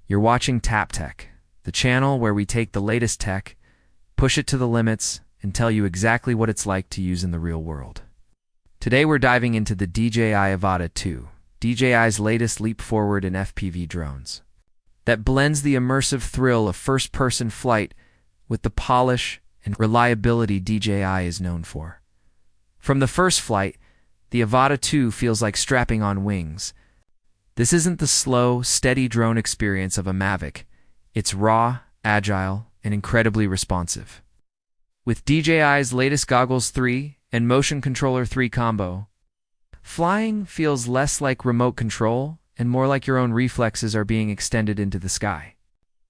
You're watching Tap Tech, the channel where we take the latest tech, push it to the limits, and tell you exactly what it's like to use in the real world. Today we're diving into the DJI Avata 2, DJI's latest leap forward in FPV drones, that blends the immersive thrill of first-person flight with the polish and reliability DJI is known for. From the first flight, the Avata 2 feels like strapping on wings. This isn't the slow, steady drone experience of a Mavic. It's raw, agile, and incredibly responsive. With DJI's latest Goggles 3 and Motion Controller 3 combo, flying feels less like remote control and more like your own reflexes are being extended into the sky.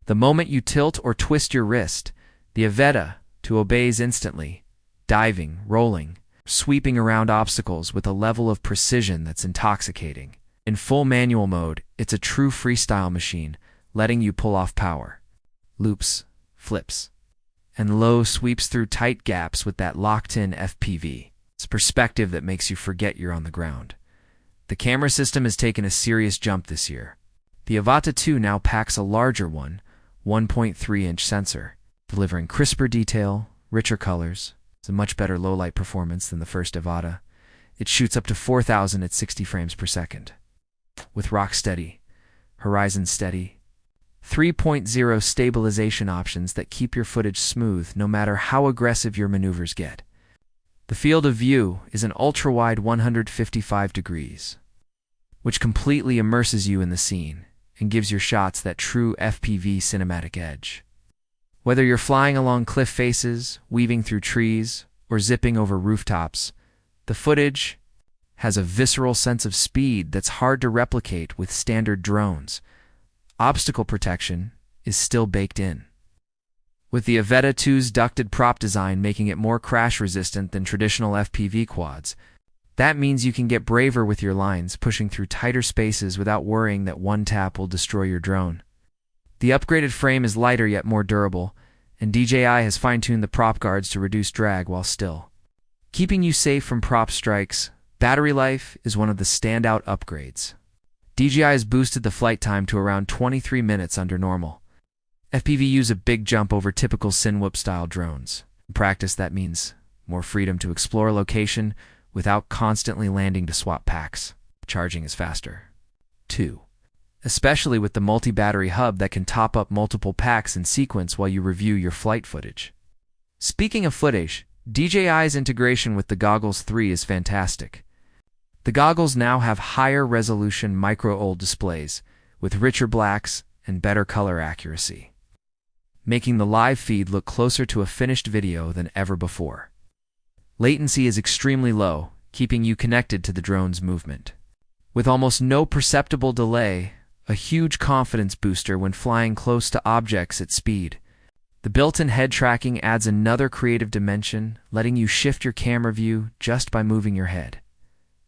The moment you tilt or twist your wrist, the Avata 2 obeys instantly, diving, rolling, sweeping around obstacles with a level of precision that's intoxicating. In full manual mode, it's a true freestyle machine, letting you pull off power, loops, flips, and low sweeps through tight gaps with that locked-in FPV. It's perspective that makes you forget you're on the ground. The camera system has taken a serious jump this year. The Avata 2 now packs a larger 1.3-inch sensor, delivering crisper detail, richer colors. It's a much better low-light performance than the first Avata. It shoots up to 4,000 at 60 frames per second. With rock steady, horizon steady, 3.0 stabilization options that keep your footage smooth no matter how aggressive your maneuvers get. The field of view is an ultra-wide 155 degrees, which completely immerses you in the scene and gives your shots that true FPV cinematic edge. Whether you're flying along cliff faces, weaving through trees, or zipping over rooftops, the footage has a visceral sense of speed that's hard to replicate with standard drones. Obstacle protection is still baked in, with the Avata 2's ducted prop design making it more crash-resistant than traditional FPV quads. That means you can get braver with your lines, pushing through tighter spaces without worrying that one tap will destroy your drone. The upgraded frame is lighter yet more durable, and DJI has fine-tuned the prop guards to reduce drag while still keeping you safe from prop strikes. Battery life is one of the standout upgrades. DJI has boosted the flight time to around 23 minutes under normal. FPV use a big jump over typical Cinewhoop-style drones. In practice, that means more freedom to explore a location without constantly landing to swap packs. Charging is faster, too, especially with the multi-battery hub that can top up multiple packs in sequence while you review your flight footage. Speaking of footage, DJI's integration with the Goggles 3 is fantastic. The goggles now have higher resolution micro-OLED displays with richer blacks and better color accuracy, making the live feed look closer to a finished video than ever before. Latency is extremely low, keeping you connected to the drone's movement. With almost no perceptible delay, a huge confidence booster when flying close to objects at speed. The built-in head tracking adds another creative dimension, letting you shift your camera view just by moving your head.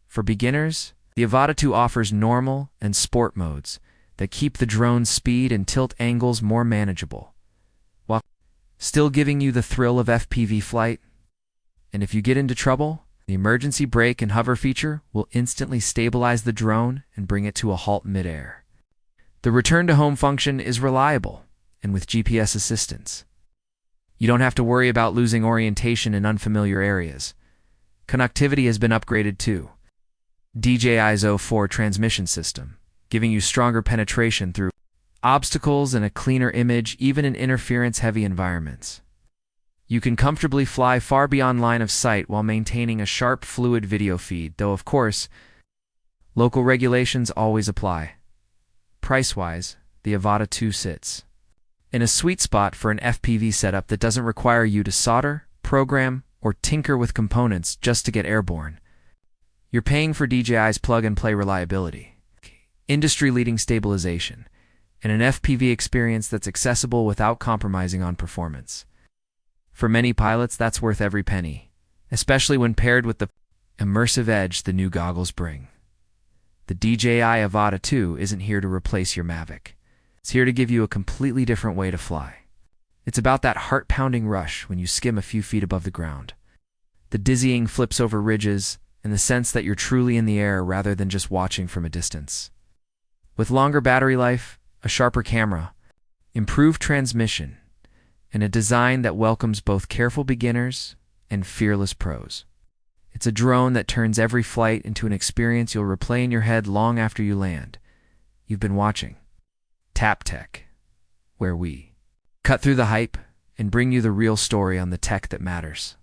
For beginners, the Avata 2 offers normal and sport modes that keep the drone's speed and tilt angles more manageable, while still giving you the thrill of FPV flight. And if you get into trouble, the emergency brake and hover feature will instantly stabilize the drone and bring it to a halt midair. The return-to-home function is reliable, and with GPS assistance, you don't have to worry about losing orientation in unfamiliar areas. Connectivity has been upgraded too. DJI's O4 transmission system, giving you stronger penetration through obstacles and a cleaner image even in interference-heavy environments. You can comfortably fly far beyond line of sight while maintaining a sharp, fluid video feed, though of course, local regulations always apply. Price-wise, the Avata 2 sits in a sweet spot for an FPV setup that doesn't require you to solder, program, or tinker with components just to get airborne. You're paying for DJI's plug-and-play reliability, industry-leading stabilization, and an FPV experience that's accessible without compromising on performance. For many pilots, that's worth every penny, especially when paired with the immersive edge the new goggles bring. The DJI Avata 2 isn't here to replace your Mavic. It's here to give you a completely different way to fly. It's about that heart-pounding rush when you skim a few feet above the ground, the dizzying flips over ridges, and the sense that you're truly in the air rather than just watching from a distance. With longer battery life, a sharper camera, improved transmission, and a design that welcomes both careful beginners and fearless pros. It's a drone that turns every flight into an experience you'll replay in your head long after you land. You've been watching Tap Tech, where we cut through the hype and bring you the real story on the tech that matters.